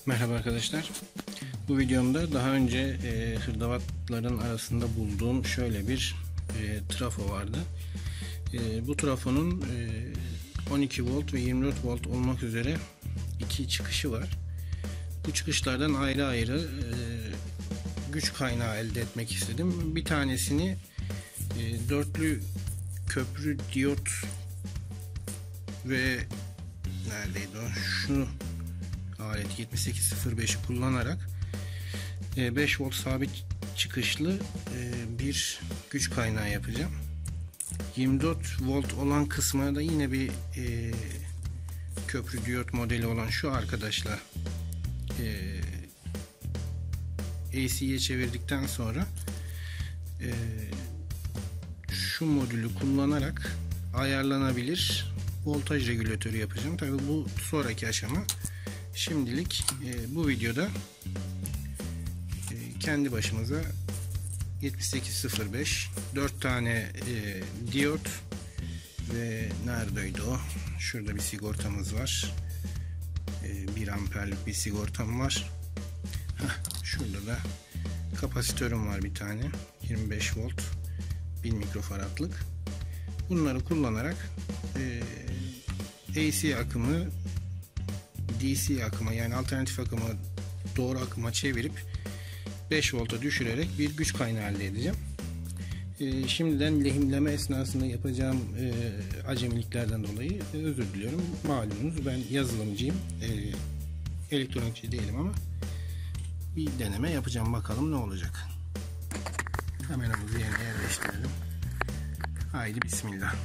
Merhaba arkadaşlar. Bu videomda daha önce hırdavatların arasında bulduğum şöyle bir trafo vardı. Bu trafonun 12 volt ve 24 volt olmak üzere iki çıkışı var. Bu çıkışlardan ayrı ayrı güç kaynağı elde etmek istedim. Bir tanesini dörtlü köprü diyot ve neredeydi o? Şu alet 7805'i kullanarak 5 volt sabit çıkışlı bir güç kaynağı yapacağım. 24 volt olan kısmına da yine bir köprü diyot modeli olan şu arkadaşla AC'ye çevirdikten sonra şu modülü kullanarak ayarlanabilir voltaj regülatörü yapacağım. Tabii bu sonraki aşama. Şimdilik bu videoda kendi başımıza 7805 4 tane diyot ve neredeydi o? Şurada bir sigortamız var. 1 amperlik bir sigortam var. Şurada da kapasitörüm var bir tane. 25 volt 1000 mikrofaradlık. Bunları kullanarak AC akımı DC akıma, yani alternatif akıma doğru akıma çevirip 5 volta düşürerek bir güç kaynağı elde edeceğim. Şimdiden lehimleme esnasında yapacağım acemiliklerden dolayı özür diliyorum. Malumunuz ben yazılımcıyım. Elektronikçi değilim ama bir deneme yapacağım. Bakalım ne olacak. Kameramızı yerine yerleştirelim. Haydi bismillah.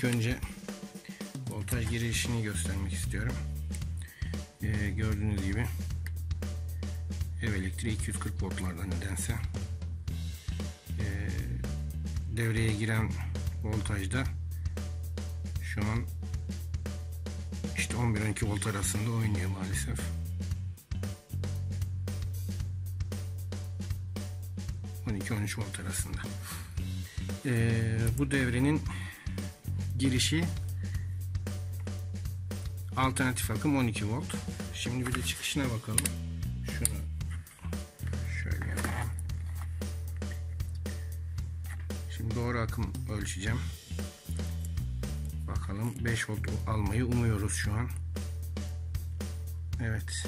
İlk önce voltaj girişini göstermek istiyorum. Gördüğünüz gibi ev elektriği 240 voltlardan nedense. Devreye giren voltajda şu an işte 11-12 volt arasında oynuyor maalesef. 12-13 volt arasında. Bu devrenin girişi alternatif akım 12 volt. Şimdi bir de çıkışına bakalım. Şunu şöyle yapalım. Şimdi doğru akım ölçeceğim. Bakalım 5 volt almayı umuyoruz şu an. Evet.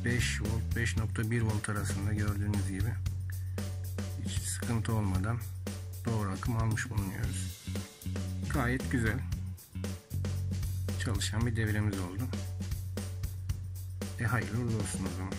5 volt 5.1 volt arasında gördüğünüz gibi hiç sıkıntı olmadan doğru akım almış bulunuyoruz. Gayet güzel çalışan bir devremiz oldu. Hayırlı olsun o zaman.